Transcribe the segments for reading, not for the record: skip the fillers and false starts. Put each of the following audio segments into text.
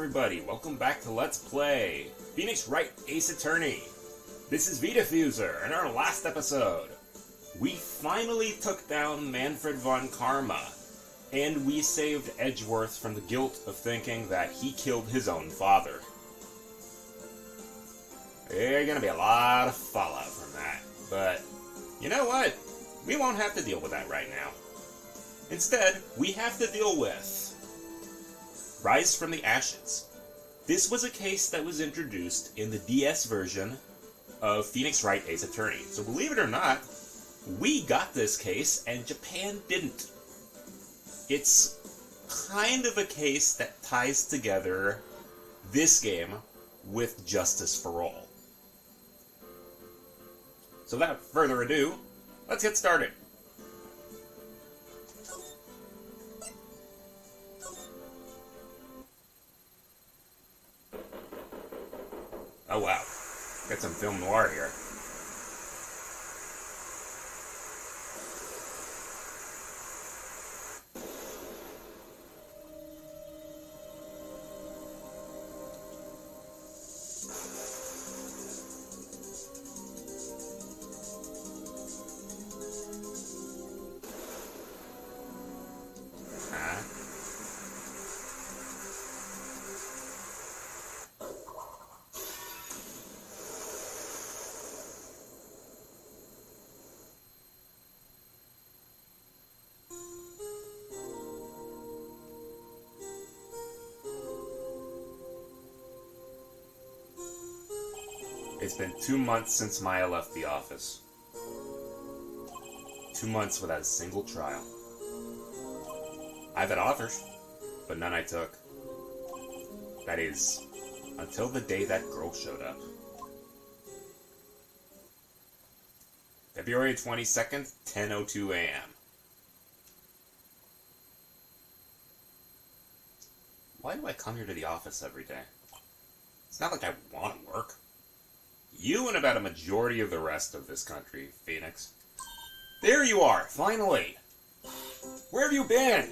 everybody, welcome back to Let's Play Phoenix Wright Ace Attorney. This is Vdiffuser. In our last episode, we finally took down Manfred von Karma, and we saved Edgeworth from the guilt of thinking that he killed his own father. There's gonna be a lot of fallout from that, but you know what? We won't have to deal with that right now. Instead, we have to deal with Rise from the Ashes. This was a case that was introduced in the DS version of Phoenix Wright Ace Attorney. So believe it or not, we got this case and Japan didn't. It's kind of a case that ties together this game with Justice for All. So without further ado, let's get started. Oh wow, got some film noir here. It's been 2 months since Maya left the office. 2 months without a single trial. I've had offers, but none I took. That is, until the day that girl showed up. February 22nd, 10:02 a.m. Why do I come here to the office every day? It's not like I want to work. You and about a majority of the rest of this country, Phoenix. There you are, finally! Where have you been?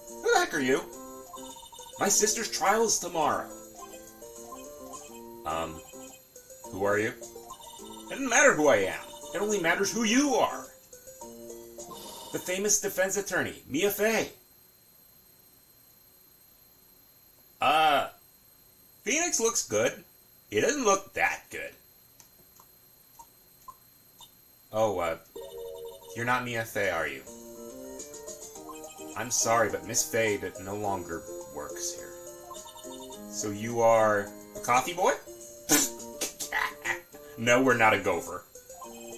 Who the heck are you? My sister's trial is tomorrow. Who are you? It doesn't matter who I am. It only matters who you are. The famous defense attorney, Mia Fey. Phoenix looks good. It doesn't look that good. Oh, you're not Mia Fey, are you? I'm sorry, but Miss Fey no longer works here. So you are a coffee boy? No, we're not a gopher.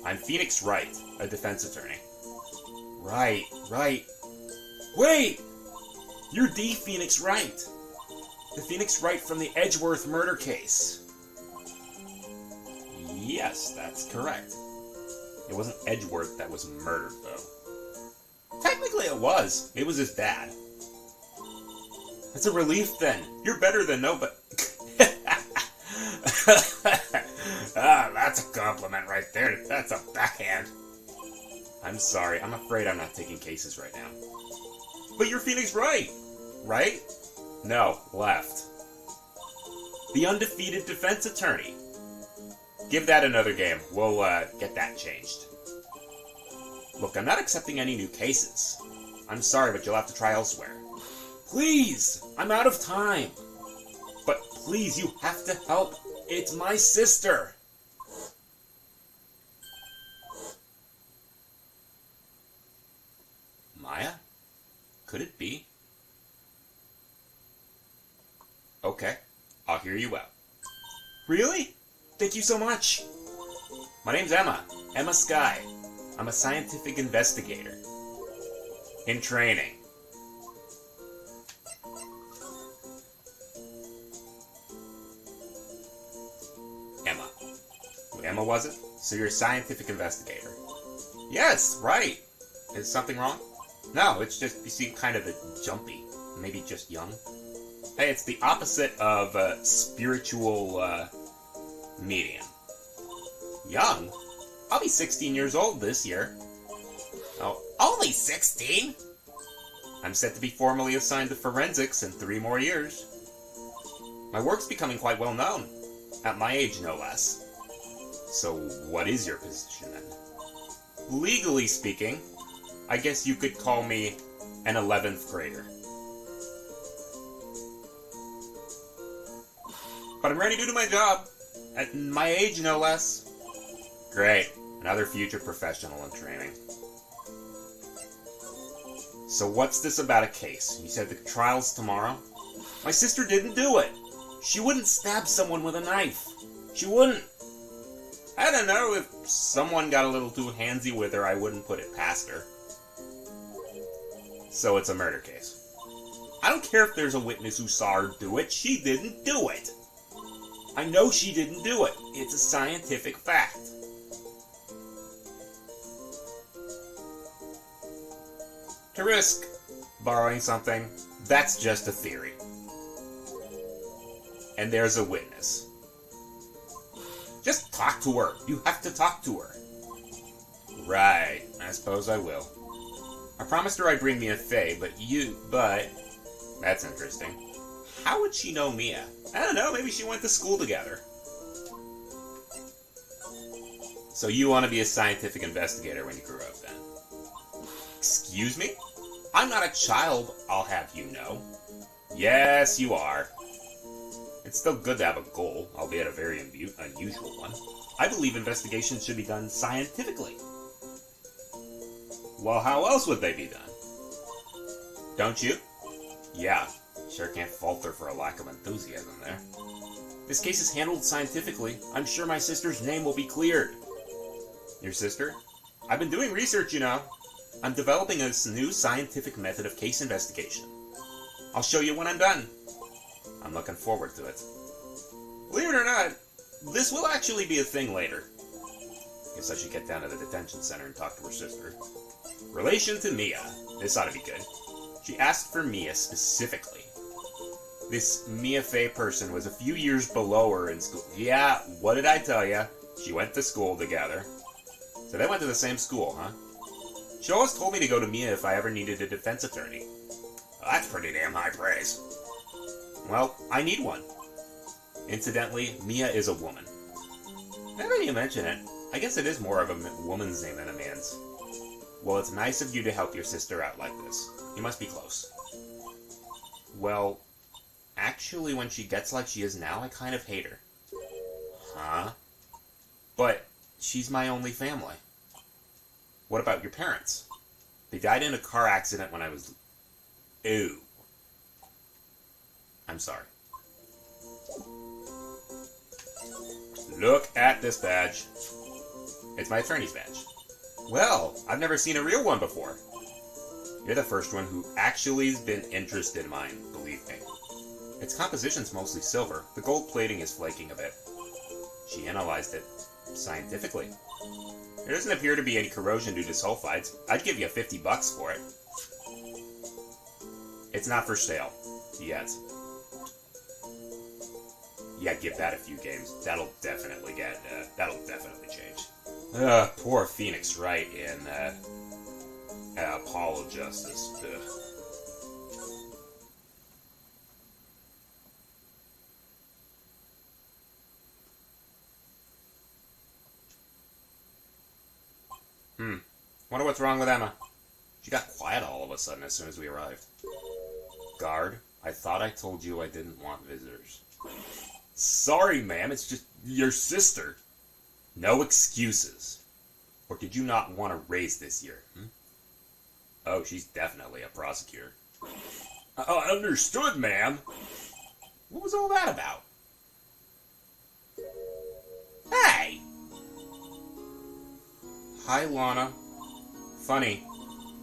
I'm Phoenix Wright, a defense attorney. Right. Wait! You're the Phoenix Wright. The Phoenix Wright from the Edgeworth murder case. Yes, that's correct. It wasn't Edgeworth that was murdered, though. Technically it was. It was his dad. That's a relief, then. You're better than nobody. That's a compliment right there. That's a backhand. I'm sorry. I'm afraid I'm not taking cases right now. But you're Phoenix Wright, right? No, left. The undefeated defense attorney. Give that another game. We'll, get that changed. Look, I'm not accepting any new cases. I'm sorry, but you'll have to try elsewhere. Please! I'm out of time! But please, you have to help. It's my sister! Maya? Could it be? Okay, I'll hear you out. Really? Thank you so much. My name's Emma Sky. I'm a scientific investigator. In training. Emma. Emma, was it? So you're a scientific investigator. Yes, right. Is something wrong? No, it's just, you seem kind of jumpy. Maybe just young. Hey, it's the opposite of spiritual, medium. Young? I'll be 16 years old this year. Oh, only 16? I'm set to be formally assigned to forensics in 3 more years. My work's becoming quite well known. At my age, no less. So, what is your position then? Legally speaking, I guess you could call me an 11th grader. But I'm ready to do my job. At my age, no less. Great. Another future professional in training. So what's this about a case? You said the trial's tomorrow? My sister didn't do it. She wouldn't stab someone with a knife. She wouldn't. I don't know, if someone got a little too handsy with her, I wouldn't put it past her. So it's a murder case. I don't care if there's a witness who saw her do it. She didn't do it. I know she didn't do it. It's a scientific fact. To risk borrowing something, that's just a theory. And there's a witness. Just talk to her. You have to talk to her. Right. I suppose I will. I promised her I'd bring Mia Fey, but... That's interesting. How would she know Mia? I don't know, maybe she went to school together. So you want to be a scientific investigator when you grow up, then? Excuse me? I'm not a child, I'll have you know. Yes, you are. It's still good to have a goal, albeit a very unusual one. I believe investigations should be done scientifically. Well, how else would they be done? Don't you? Yeah, sure can't fault her for a lack of enthusiasm there. This case is handled scientifically. I'm sure my sister's name will be cleared. Your sister? I've been doing research, you know. I'm developing this new scientific method of case investigation. I'll show you when I'm done. I'm looking forward to it. Believe it or not, this will actually be a thing later. Guess I should get down to the detention center and talk to her sister. Relation to Mia. This ought to be good. She asked for Mia specifically. This Mia Fey person was a few years below her in school. Yeah, what did I tell ya? She went to school together. So they went to the same school, huh? She always told me to go to Mia if I ever needed a defense attorney. Well, that's pretty damn high praise. Well, I need one. Incidentally, Mia is a woman. Now that you mention it, I guess it is more of a woman's name than a man's. Well, it's nice of you to help your sister out like this. You must be close. Well, actually, when she gets like she is now, I kind of hate her. Huh? But she's my only family. What about your parents? They died in a car accident when I was... Ew. I'm sorry. Look at this badge. It's my attorney's badge. Well, I've never seen a real one before. You're the first one who actually's been interested in mine, believe me. Its composition's mostly silver. The gold plating is flaking a bit. She analyzed it scientifically. There doesn't appear to be any corrosion due to sulfides. I'd give you $50 for it. It's not for sale. Yet. Yeah, give that a few games. That'll definitely change. Poor Phoenix Wright in, Apollo Justice. Wonder what's wrong with Emma. She got quiet all of a sudden as soon as we arrived. Guard, I thought I told you I didn't want visitors. Sorry, ma'am, it's just your sister. No excuses. Or did you not want to raise this year? Oh, she's definitely a prosecutor. Understood, ma'am. What was all that about? Hey! Hi, Lana. Funny.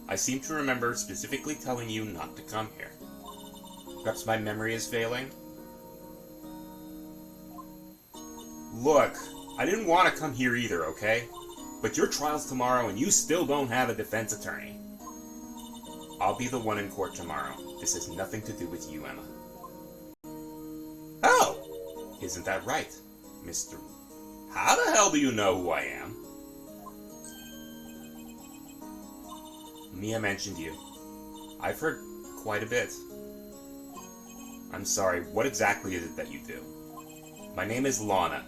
I seem to remember specifically telling you not to come here. Perhaps my memory is failing? Look, I didn't want to come here either, okay? But your trial's tomorrow and you still don't have a defense attorney. I'll be the one in court tomorrow. This has nothing to do with you, Emma. Oh! Isn't that right, Mr. How the hell do you know who I am? Mia mentioned you. I've heard quite a bit. I'm sorry, what exactly is it that you do? My name is Lana.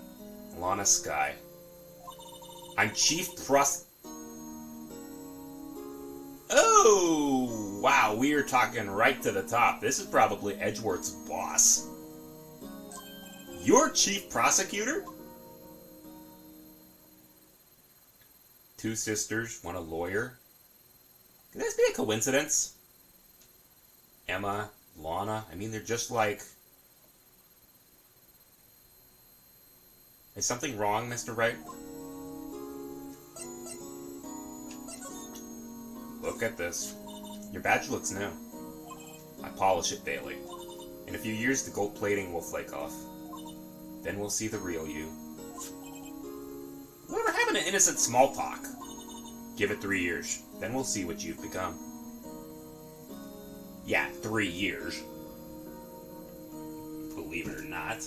Lana Sky. I'm Chief Oh! Wow, we are talking right to the top. This is probably Edgeworth's boss. You're Chief Prosecutor? 2 sisters, 1 a lawyer. Could this be a coincidence? Emma, Lana, I mean, they're just like... Is something wrong, Mr. Wright? Look at this. Your badge looks new. I polish it daily. In a few years, the gold plating will flake off. Then we'll see the real you. Whatever happened to innocent small talk? Give it 3 years. Then we'll see what you've become. Yeah, 3 years. Believe it or not,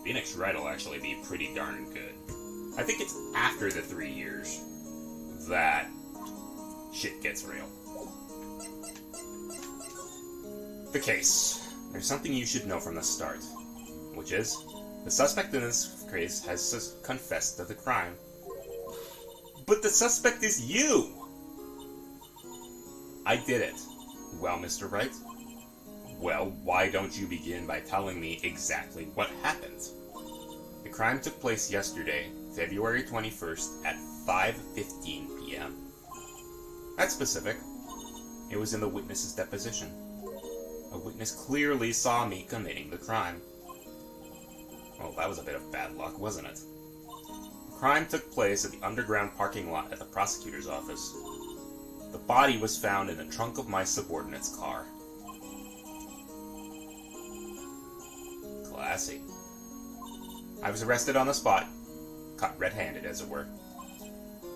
Phoenix Wright will actually be pretty darn good. I think it's after the 3 years that shit gets real. The case. There's something you should know from the start, which is, the suspect in this case has confessed to the crime. But the suspect is you! I did it. Well, Mr. Wright? Well, why don't you begin by telling me exactly what happened? The crime took place yesterday, February 21st at 5:15 p.m. That's specific. It was in the witness's deposition. A witness clearly saw me committing the crime. Well, that was a bit of bad luck, wasn't it? The crime took place at the underground parking lot at the prosecutor's office. The body was found in the trunk of my subordinate's car. Classy. I was arrested on the spot, caught red-handed, as it were.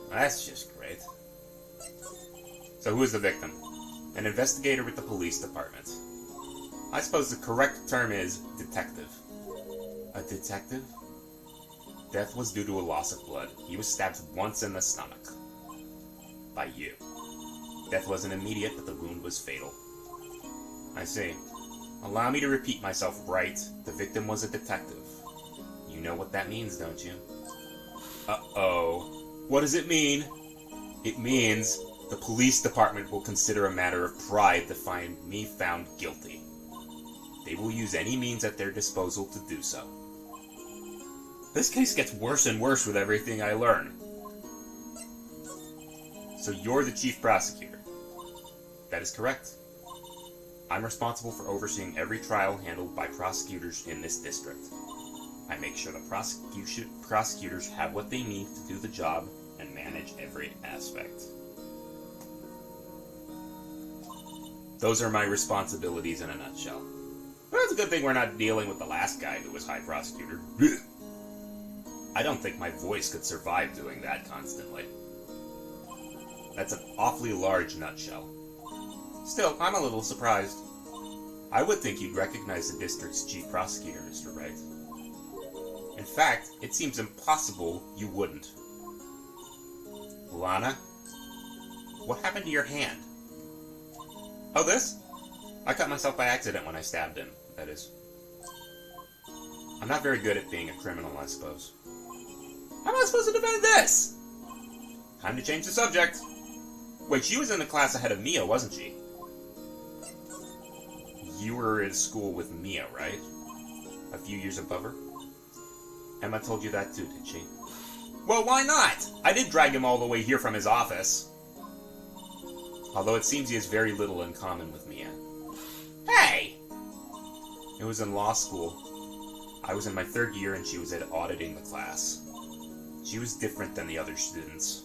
That's just great. So who is the victim? An investigator with the police department. I suppose the correct term is detective. A detective? Death was due to a loss of blood. He was stabbed once in the stomach. By you. Death wasn't immediate, but the wound was fatal. I see. Allow me to repeat myself right. The victim was a detective. You know what that means, don't you? Uh-oh. What does it mean? It means the police department will consider a matter of pride to find me found guilty. They will use any means at their disposal to do so. This case gets worse and worse with everything I learn. So you're the chief prosecutor. That is correct. I'm responsible for overseeing every trial handled by prosecutors in this district. I make sure the prosecutors have what they need to do the job and manage every aspect. Those are my responsibilities in a nutshell. Well, it's a good thing we're not dealing with the last guy who was high prosecutor. I don't think my voice could survive doing that constantly. That's an awfully large nutshell. Still, I'm a little surprised. I would think you'd recognize the district's chief prosecutor, Mr. Wright. In fact, it seems impossible you wouldn't. Lana? What happened to your hand? Oh, this? I cut myself by accident when I stabbed him, that is. I'm not very good at being a criminal, I suppose. How am I supposed to defend this? Time to change the subject. Wait, she was in the class ahead of Mia, wasn't she? You were in school with Mia, right? A few years above her? Emma told you that too, did she? Well, why not? I did drag him all the way here from his office. Although it seems he has very little in common with Mia. Hey! It was in law school. I was in my 3rd year and she was auditing the class. She was different than the other students.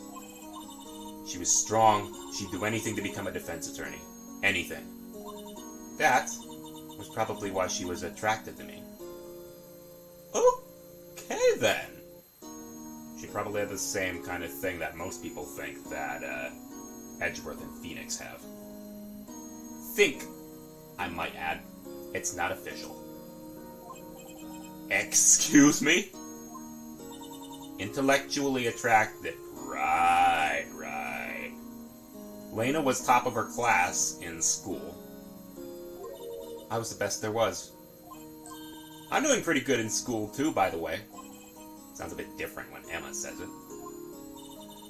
She was strong. She'd do anything to become a defense attorney. Anything. That was probably why she was attracted to me. Okay, then. She probably had the same kind of thing that most people think that Edgeworth and Phoenix have. Think, I might add. It's not official. Excuse me? Intellectually attracted. Right. Lena was top of her class in school. I was the best there was. I'm doing pretty good in school, too, by the way. Sounds a bit different when Emma says it.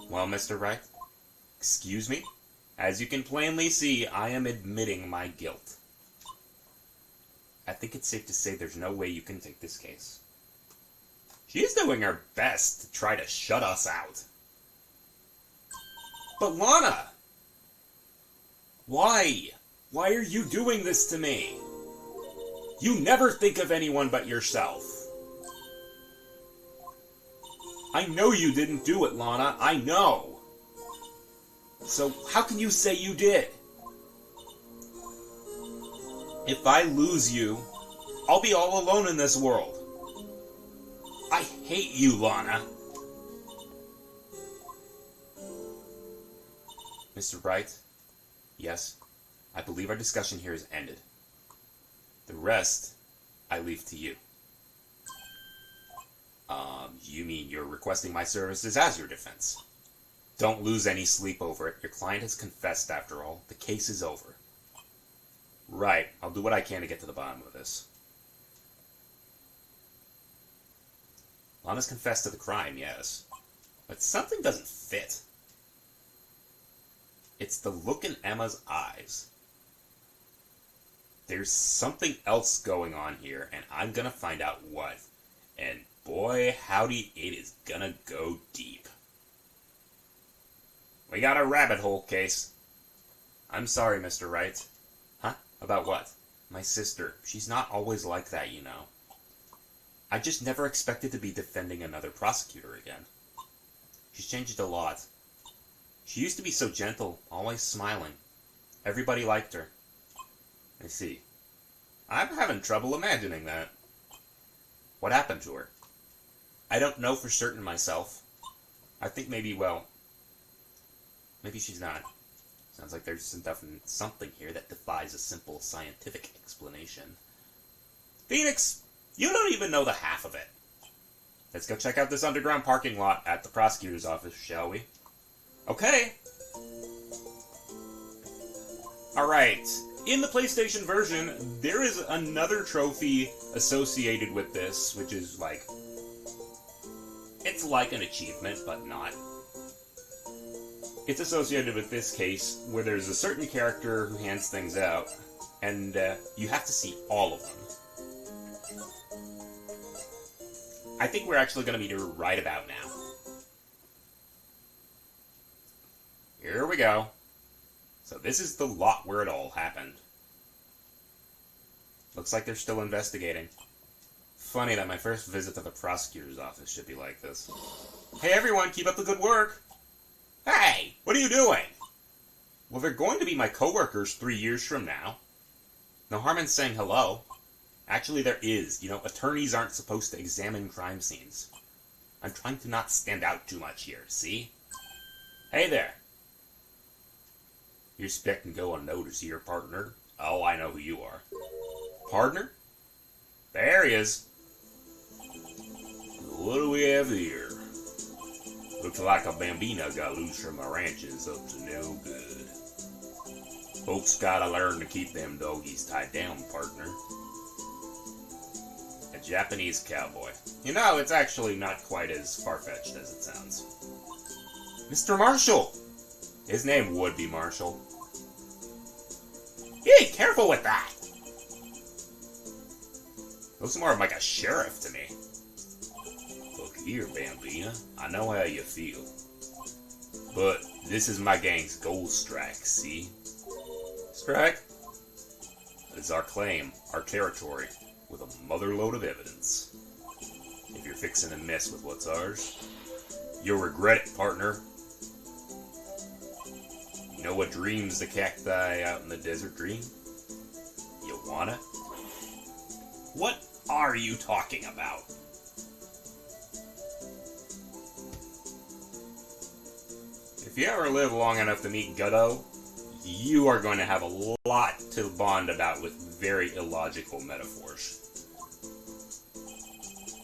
Well, Mr. Wright, excuse me? As you can plainly see, I am admitting my guilt. I think it's safe to say there's no way you can take this case. She's doing her best to try to shut us out. But Lana! Why? Why are you doing this to me? You never think of anyone but yourself. I know you didn't do it, Lana. I know. So how can you say you did? If I lose you, I'll be all alone in this world. I hate you, Lana. Mr. Wright, yes, I believe our discussion here is ended. The rest, I leave to you. You mean you're requesting my services as your defense? Don't lose any sleep over it. Your client has confessed after all. The case is over. Right, I'll do what I can to get to the bottom of this. Lana's confessed to the crime, yes. But something doesn't fit. It's the look in Emma's eyes. There's something else going on here, and I'm gonna find out what. And boy, howdy, it is gonna go deep. We got a rabbit hole case. I'm sorry, Mr. Wright. Huh? About what? My sister. She's not always like that, you know. I just never expected to be defending another prosecutor again. She's changed a lot. She used to be so gentle, always smiling. Everybody liked her. I see. I'm having trouble imagining that. What happened to her? I don't know for certain myself. I think maybe, well, maybe she's not. Sounds like there's some definite something here that defies a simple scientific explanation. Phoenix, you don't even know the half of it. Let's go check out this underground parking lot at the prosecutor's office, shall we? Okay. Alright. In the PlayStation version, there is another trophy associated with this, which is like... it's like an achievement, but not. It's associated with this case, where there's a certain character who hands things out, and you have to see all of them. I think we're actually going to be right about now. Here we go. So this is the lot where it all happened. Looks like they're still investigating. Funny that my first visit to the prosecutor's office should be like this. Hey everyone, keep up the good work! Hey! What are you doing? Well, they're going to be my coworkers 3 years from now. No harm in saying hello. Actually, there is. You know, attorneys aren't supposed to examine crime scenes. I'm trying to not stand out too much here, see? Hey there! You're expecting to go unnoticed here, partner. Oh, I know who you are. Partner? There he is. What do we have here? Looks like a bambina got loose from the ranch and is up to no good. Folks gotta learn to keep them doggies tied down, partner. A Japanese cowboy. You know, it's actually not quite as far-fetched as it sounds. Mr. Marshall! His name would be Marshall. Hey, careful with that! Looks more like a sheriff to me. Look here, Bambina. I know how you feel. But this is my gang's gold strike, see? Strike? It's our claim, our territory, with a motherload of evidence. If you're fixing to mess with what's ours, you'll regret it, partner. You know what dreams the cacti out in the desert dream? You want it? What are you talking about? If you ever live long enough to meet Gutto, you are going to have a lot to bond about with very illogical metaphors.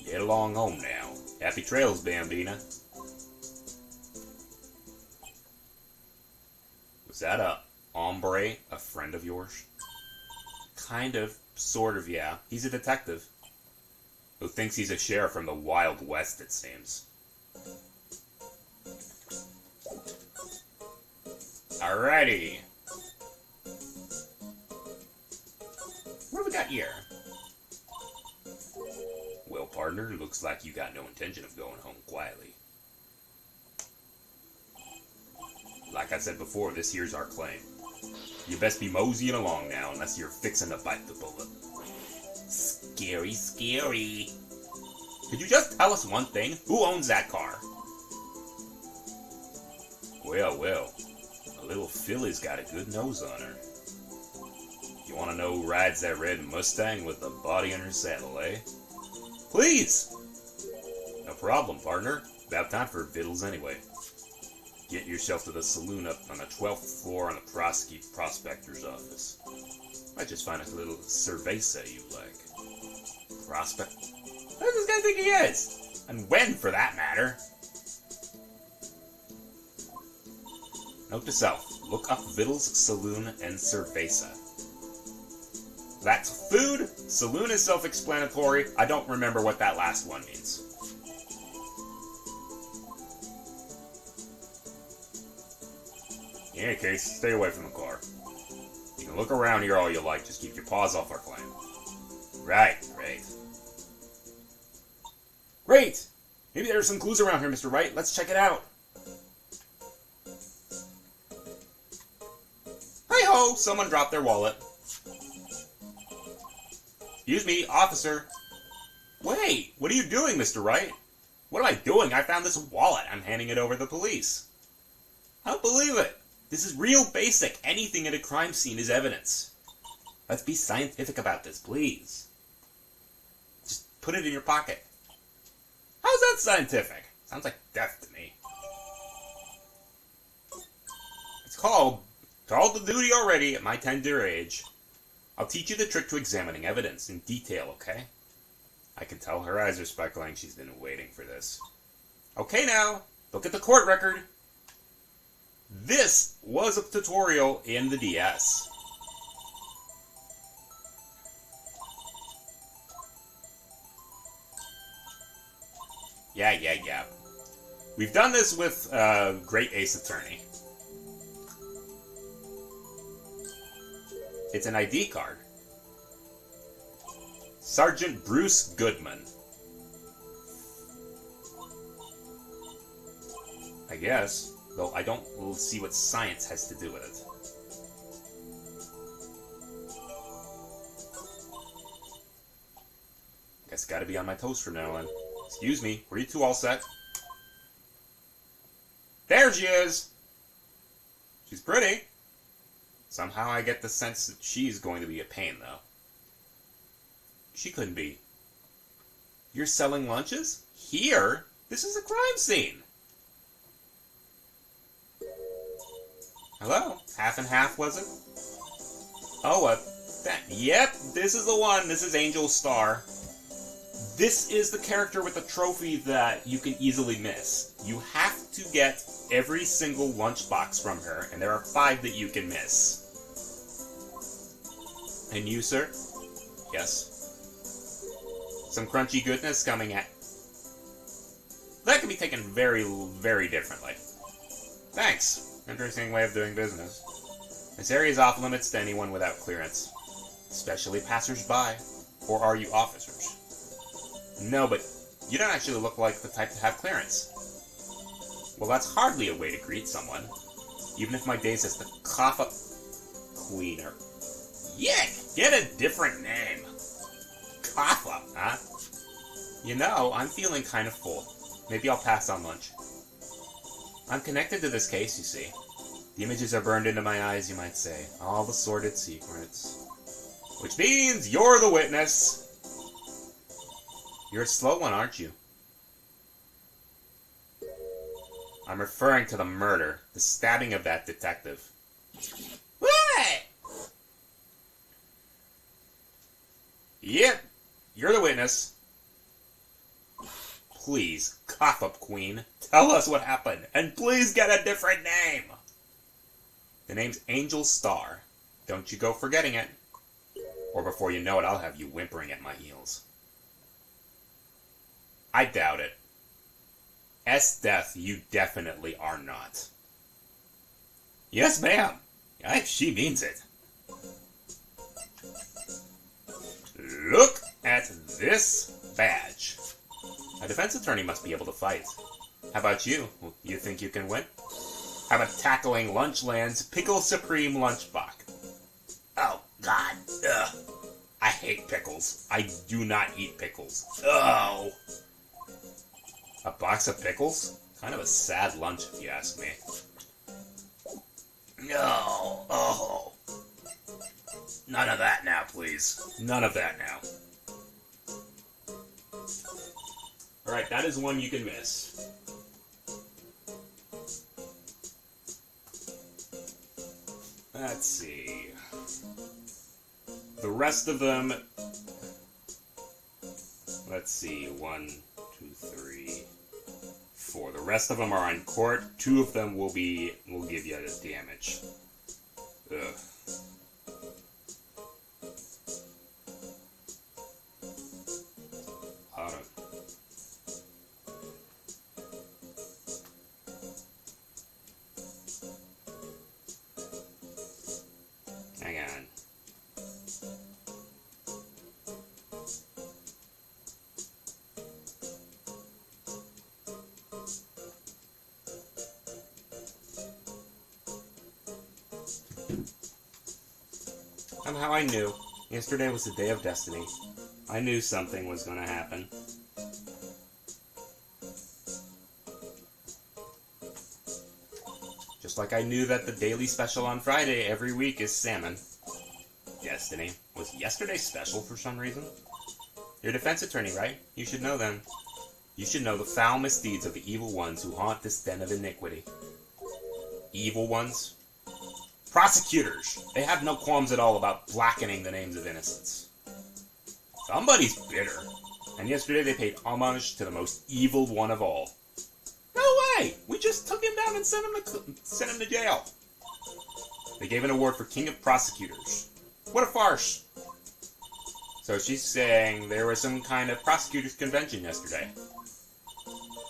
Get along home now. Happy trails, Bambina. Was that a hombre, a friend of yours? Kind of. Sort of, yeah. He's a detective. Who thinks he's a sheriff from the Wild West, it seems. Alrighty. What do we got here? Well, partner, looks like you got no intention of going home quietly. Like I said before, this here's our claim. You best be moseying along now, unless you're fixing to bite the bullet. Scary, scary. Could you just tell us one thing? Who owns that car? Well, well. A little filly's got a good nose on her. You want to know who rides that red Mustang with the body in her saddle, eh? Please! No problem, partner. About time for vittles anyway. Get yourself to the saloon up on the 12th floor on the prosecutor's office. Might just find a little cerveza you like. Prospect? Who does this guy think he is? And when, for that matter? Note to self, look up Vittles, Saloon, and Cerveza. That's food. Saloon is self-explanatory. I don't remember what that last one means. In any case, stay away from the car. You can look around here all you like, just keep your paws off our claim. Right, great. Great! Maybe there's some clues around here, Mr. Wright. Let's check it out. Hi-ho! Someone dropped their wallet. Excuse me, officer. Wait, what are you doing, Mr. Wright? What am I doing? I found this wallet. I'm handing it over to the police. I don't believe it. This is real basic. Anything at a crime scene is evidence. Let's be scientific about this, please. Just put it in your pocket. How's that scientific? Sounds like death to me. It's called the duty already at my tender age. I'll teach you the trick to examining evidence in detail, okay? I can tell her eyes are sparkling. She's been waiting for this. Okay now, look at the court record. This was a tutorial in the DS. Yeah. We've done this with Great Ace Attorney. It's an ID card. Sergeant Bruce Goodman. I guess, though I don't see what science has to do with it. Guess gotta be on my toes from now on. Excuse me, were you two all set? There she is! She's pretty. Somehow I get the sense that she's going to be a pain, though. She couldn't be. You're selling lunches? Here? This is a crime scene! Hello? Half and half, was it? Oh, yep, this is the one. This is Angel Star. This is the character with the trophy that you can easily miss. You have to get every single lunchbox from her, and there are 5 that you can miss. And you, sir? Yes? Some crunchy goodness coming at... That can be taken very, very differently. Thanks. Interesting way of doing business. This area is off limits to anyone without clearance. Especially passers-by. Or are you officers? No, but you don't actually look like the type to have clearance. Well, that's hardly a way to greet someone. Even if my days as the Kaffa Cleaner. Yick! Get a different name. Kaffa, huh? You know, I'm feeling kind of full. Maybe I'll pass on lunch. I'm connected to this case, you see. The images are burned into my eyes, you might say. All the sordid secrets. Which means you're the witness. You're a slow one, aren't you? I'm referring to the murder, the stabbing of that detective. What? Yep, you're the witness. Please, cough up, Queen. Tell us what happened, and please get a different name. The name's Angel Star. Don't you go forgetting it. Or before you know it, I'll have you whimpering at my heels. I doubt it. S-Death, you definitely are not. Yes, ma'am. She means it. Look at this badge. A defense attorney must be able to fight. How about you? You think you can win? How about tackling Lunchland's Pickle Supreme Lunchbox? Oh, God. Ugh. I hate pickles. I do not eat pickles. Oh. A box of pickles? Kind of a sad lunch, if you ask me. No. Oh. None of that now, please. None of that now. Alright, that is one you can miss. Let's see. The rest of them... Let's see. 1, 2, 3, 4. The rest of them are on court. 2 of them will give you the damage. Ugh. Hang on. Somehow I knew. Yesterday was the day of destiny. I knew something was going to happen. Just like I knew that the daily special on Friday every week is salmon. Destiny. Was yesterday special for some reason? You're a defense attorney, right? You should know them. You should know the foul misdeeds of the evil ones who haunt this den of iniquity. Evil ones? Prosecutors! They have no qualms at all about blackening the names of innocents. Somebody's bitter. And yesterday they paid homage to the most evil one of all. No way! We just took him down and sent him to jail. They gave an award for King of Prosecutors. What a farce! So she's saying there was some kind of prosecutors' convention yesterday.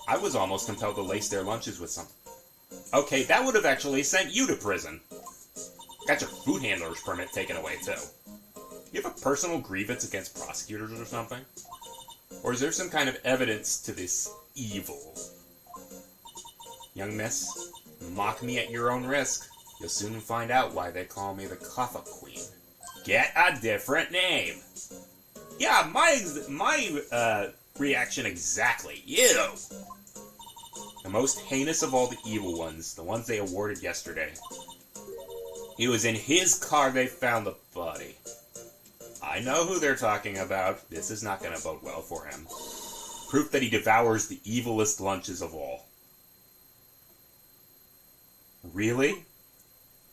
I was almost compelled to lace their lunches with something. Okay, that would have actually sent you to prison. Got your food handler's permit taken away, too. You have a personal grievance against prosecutors or something? Or is there some kind of evidence to this evil? Young miss, mock me at your own risk. You'll soon find out why they call me the Cuffa Queen. Get a different name. Yeah, my reaction exactly. Ew. The most heinous of all the evil ones, the ones they awarded yesterday. It was in his car they found the body. I know who they're talking about. This is not going to bode well for him. Proof that he devours the evilest lunches of all. Really?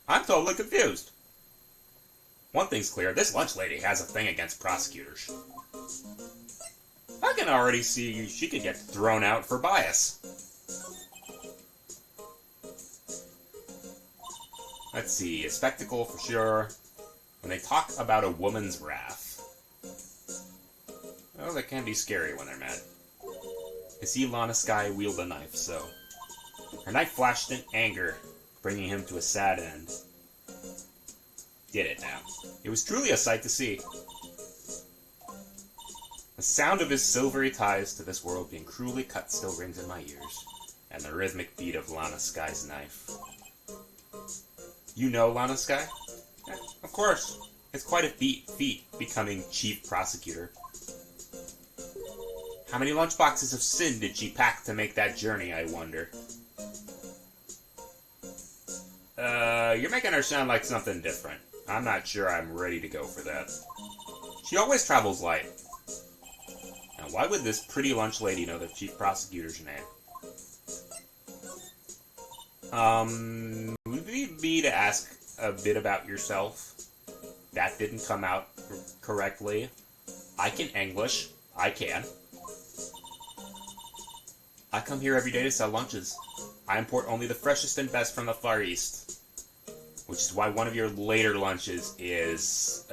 I'm totally confused. One thing's clear, this lunch lady has a thing against prosecutors. I can already see she could get thrown out for bias. Let's see, a spectacle for sure. When they talk about a woman's wrath. Oh, that can be scary when they're mad. I see Lana Skye wield a knife, so... Her knife flashed in anger, bringing him to a sad end. Did it now. It was truly a sight to see. The sound of his silvery ties to this world being cruelly cut still rings in my ears, and the rhythmic beat of Lana Skye's knife. You know Lana Skye? Yeah, of course. It's quite a feat becoming chief prosecutor. How many lunchboxes of sin did she pack to make that journey, I wonder? You're making her sound like something different. I'm not sure I'm ready to go for that. She always travels light. Now, why would this pretty lunch lady know the chief prosecutor's name? Would it be to ask a bit about yourself? That didn't come out correctly. I can English. I can. I come here every day to sell lunches. I import only the freshest and best from the Far East. Which is why one of your later lunches is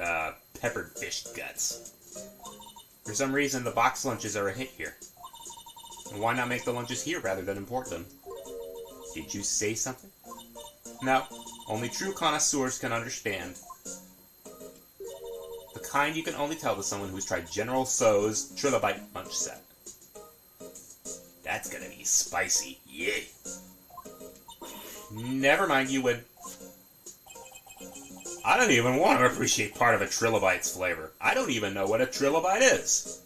peppered fish guts. For some reason, the box lunches are a hit here. And why not make the lunches here rather than import them? Did you say something? No, only true connoisseurs can understand. The kind you can only tell to someone who's tried General Tso's trilobite lunch set. That's gonna be spicy, yeah. Never mind, you would. I don't even want to appreciate part of a trilobite's flavor. I don't even know what a trilobite is.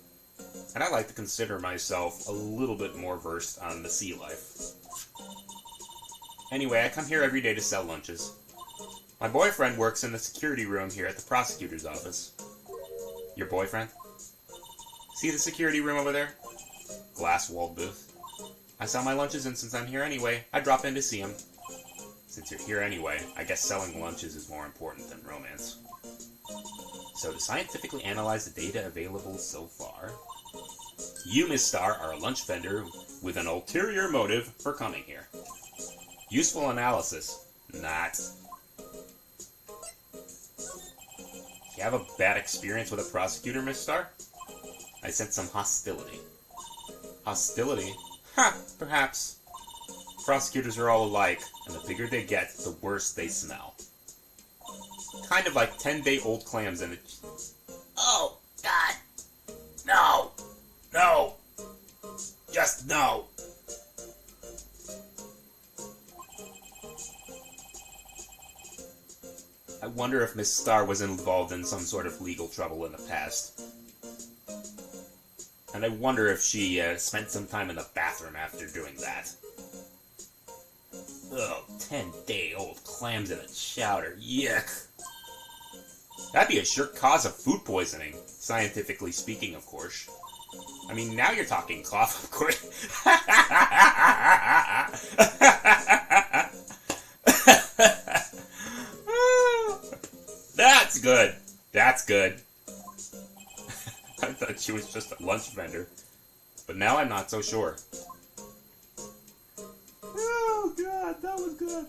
And I like to consider myself a little bit more versed on the sea life. Anyway, I come here every day to sell lunches. My boyfriend works in the security room here at the prosecutor's office. Your boyfriend? See the security room over there? Glass-walled booth. I sell my lunches, and since I'm here anyway, I drop in to see him. Since you're here anyway, I guess selling lunches is more important than romance. So to scientifically analyze the data available so far, you, Miss Star, are a lunch vendor with an ulterior motive for coming here. Useful analysis. Not. You have a bad experience with a prosecutor, Miss Star? I sense some hostility. Hostility? Ha! Perhaps. Prosecutors are all alike, and the bigger they get, the worse they smell. Kind of like 10-day-old clams in a... Oh, God! No! No! Just no! I wonder if Miss Star was involved in some sort of legal trouble in the past. And I wonder if she spent some time in the bathroom after doing that. Ugh, 10-day-old clams in a chowder. Yuck. That'd be a sure cause of food poisoning, scientifically speaking, of course. I mean, now you're talking cough, of course. That's good. That's good. I thought she was just a lunch vendor. But now I'm not so sure. Oh, God, that was good.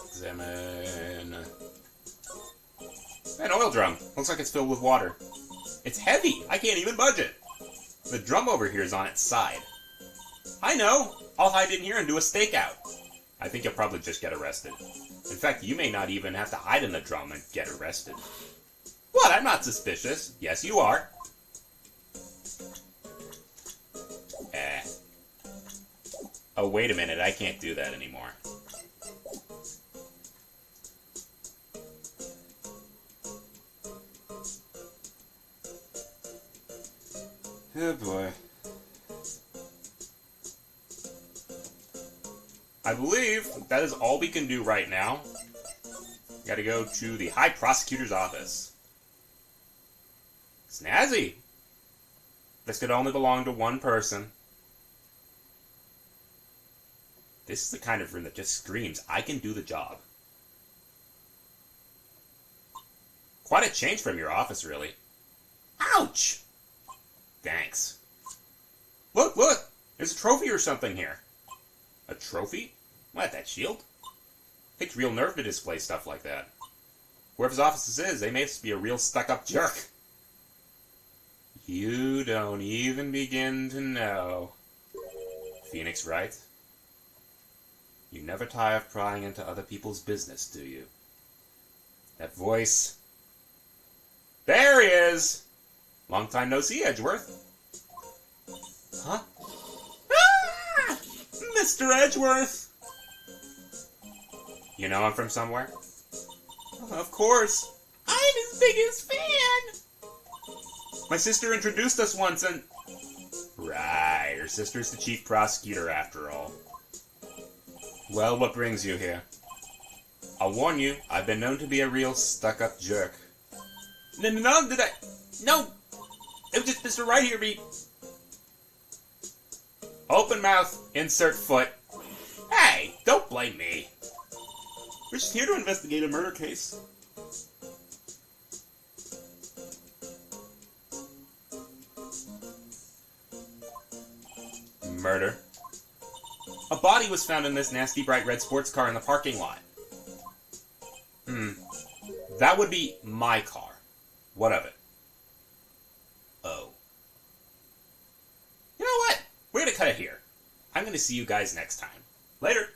Examine. An oil drum. Looks like it's filled with water. It's heavy. I can't even budge it. The drum over here is on its side. I know. I'll hide in here and do a stakeout. I think you'll probably just get arrested. In fact, you may not even have to hide in the drum and get arrested. What? I'm not suspicious. Yes, you are. Oh, wait a minute. I can't do that anymore. Oh, boy. I believe that is all we can do right now. Gotta go to the High Prosecutor's office. Snazzy! This could only belong to one person. This is the kind of room that just screams, I can do the job. Quite a change from your office, really. Ouch! Thanks. Look, look! There's a trophy or something here. A trophy? What, that shield? Takes real nerve to display stuff like that. Whoever's office this is, they must be a real stuck-up jerk. You don't even begin to know. Phoenix Wright? You never tire of prying into other people's business, do you? That voice... There he is! Long time no see, Edgeworth. Huh? Ah! Mr. Edgeworth! You know him from somewhere? Of course. I'm his biggest fan! My sister introduced us once and... Right, her sister's the chief prosecutor after all. Well, what brings you here? I'll warn you, I've been known to be a real stuck-up jerk. No, did I... No! It was just Mr. Wright here be... Open mouth, insert foot. Hey, don't blame me. We're just here to investigate a murder case. Murder. A body was found in this nasty bright red sports car in the parking lot. That would be my car. What of it? Oh. You know what? We're gonna cut it here. I'm gonna see you guys next time. Later.